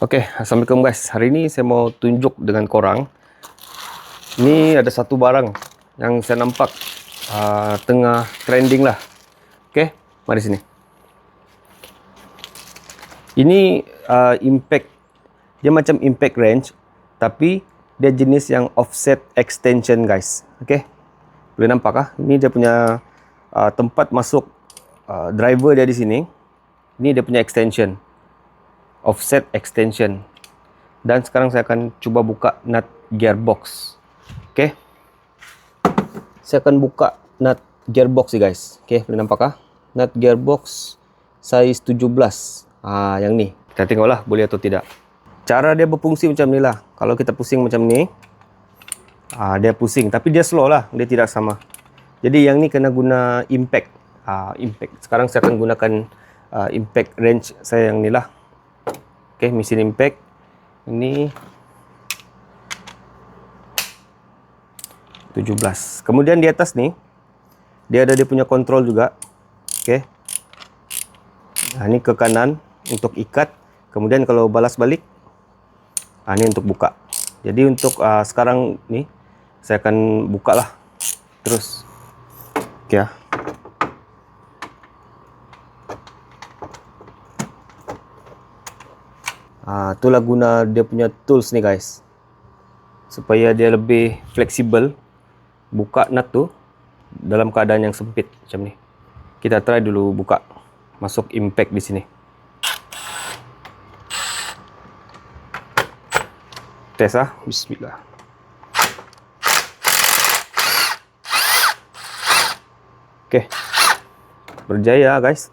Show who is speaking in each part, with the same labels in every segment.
Speaker 1: Oke, Assalamualaikum guys. Hari ini saya mau tunjuk dengan korang. Ini ada satu barang yang saya nampak tengah trending lah. Oke, mari sini. Ini impact, dia macam impact range, tapi dia jenis yang offset extension guys. Oke, boleh nampak kah? Ini dia punya tempat masuk driver dia di sini. Ini dia punya extension, offset extension. Dan sekarang saya akan cuba buka nut gearbox. Oke. Saya akan buka nut gearbox ni guys. Oke, boleh nampak kah? Nut gearbox size 17. Yang ni. Kita tengoklah boleh atau tidak. Cara dia berfungsi macam ni lah. Kalau kita pusing macam ni, dia pusing. Tapi dia slow lah. Dia tidak sama. Jadi yang ni kena guna impact. Impact. Sekarang saya akan gunakan impact range saya yang ni lah. Oke, mesin impact. Ini 17. Kemudian di atas ni dia ada dia punya kontrol juga. Oke. Ini ke kanan untuk ikat. Kemudian kalau balas balik, ini untuk buka. Jadi untuk sekarang ni saya akan buka lah. Terus. Oke ya. Itulah guna dia punya tools ni guys, supaya dia lebih fleksibel buka nut tu dalam keadaan yang sempit macam ni. Kita try dulu buka, masuk impact di sini. Tes bismillah. Oke, berjaya guys.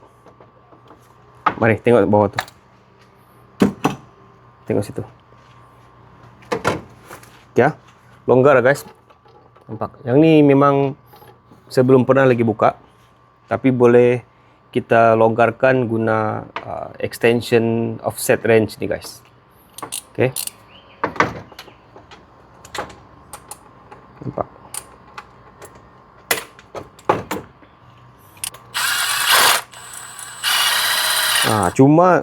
Speaker 1: Mari tengok bawah tu. Tengok situ. Ya, longgar guys. Nampak. Yang ni memang saya belum pernah lagi buka. Tapi boleh kita longgarkan guna extension offset range ni guys. Oke. Nampak. Cuma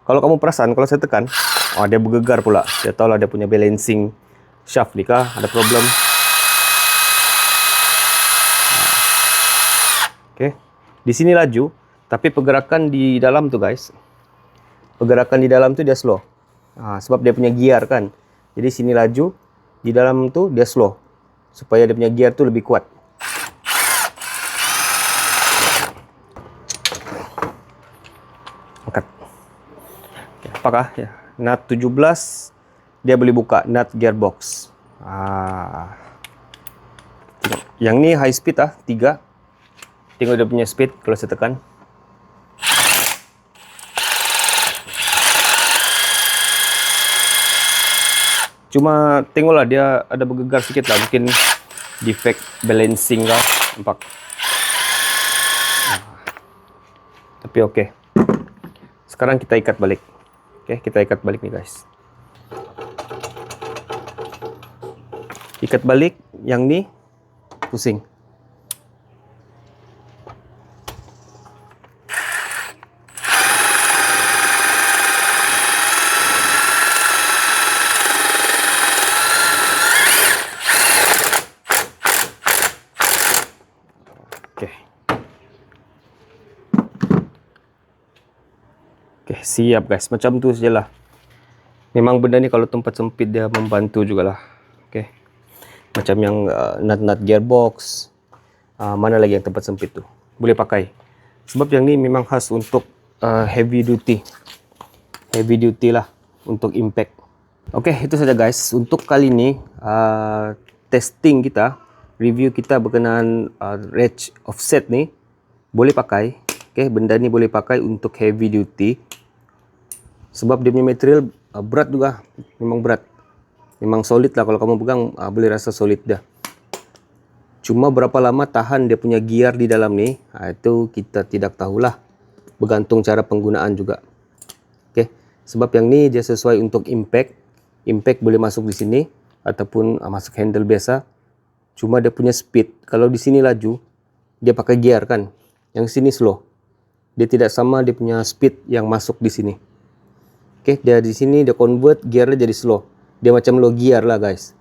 Speaker 1: kalau kamu perasan, kalau saya tekan, dia bergegar pula. Dia tahulah dia punya balancing shaft ni kah ada problem. Oke. Di sini laju, tapi pergerakan di dalam tu guys. Pergerakan di dalam tu dia slow. Sebab dia punya gear kan. Jadi sini laju, di dalam tu dia slow. Supaya dia punya gear tu lebih kuat. Angkat. Oke, apakah ya? Nut 17 dia boleh buka nut gearbox. Yang ni high speed 3. Tengok dia punya speed kalau saya tekan. Cuma tengoklah dia ada bergegar sikit lah, mungkin defect balancing lah, nampak. Tapi okey. Sekarang kita ikat balik. Oke, kita ikat balik nih guys. Ikat balik, yang ni pusing. Oke. Oke, siap guys. Macam tu sajalah. Memang benda ni kalau tempat sempit dia membantu jugalah. Oke. Macam yang nut-nut gearbox. Mana lagi yang tempat sempit tu boleh pakai. Sebab yang ni memang khas untuk heavy duty. Heavy duty lah untuk impact. Oke, itu saja guys. Untuk kali ni testing kita, review kita berkenaan range offset ni boleh pakai. Oke, benda ni boleh pakai untuk heavy duty. Sebab dia punya material berat juga. Memang berat. Memang solid lah. Kalau kamu pegang boleh rasa solid dah. Cuma berapa lama tahan dia punya gear di dalam ni, itu kita tidak tahulah. Bergantung cara penggunaan juga. Oke. Sebab yang ni dia sesuai untuk impact. Impact boleh masuk di sini ataupun masuk handle biasa. Cuma dia punya speed, kalau di sini laju, dia pakai gear kan. Yang sini slow. Dia tidak sama dia punya speed yang masuk di sini. Oke, dia di sini dia convert gearnya jadi slow. Dia macam low gear lah guys.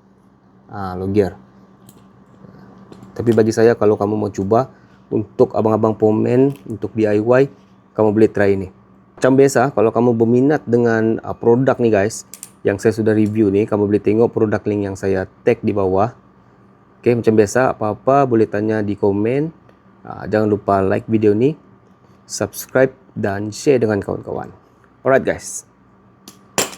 Speaker 1: Low gear. Tapi bagi saya kalau kamu mau coba untuk abang-abang pomen untuk DIY, kamu boleh try ini. Macam biasa, kalau kamu berminat dengan produk nih guys, yang saya sudah review nih, kamu boleh tengok produk link yang saya tag di bawah. Oke, macam biasa, apa-apa boleh tanya di komen. Jangan lupa like video ini, subscribe dan share dengan kawan-kawan. Alright guys.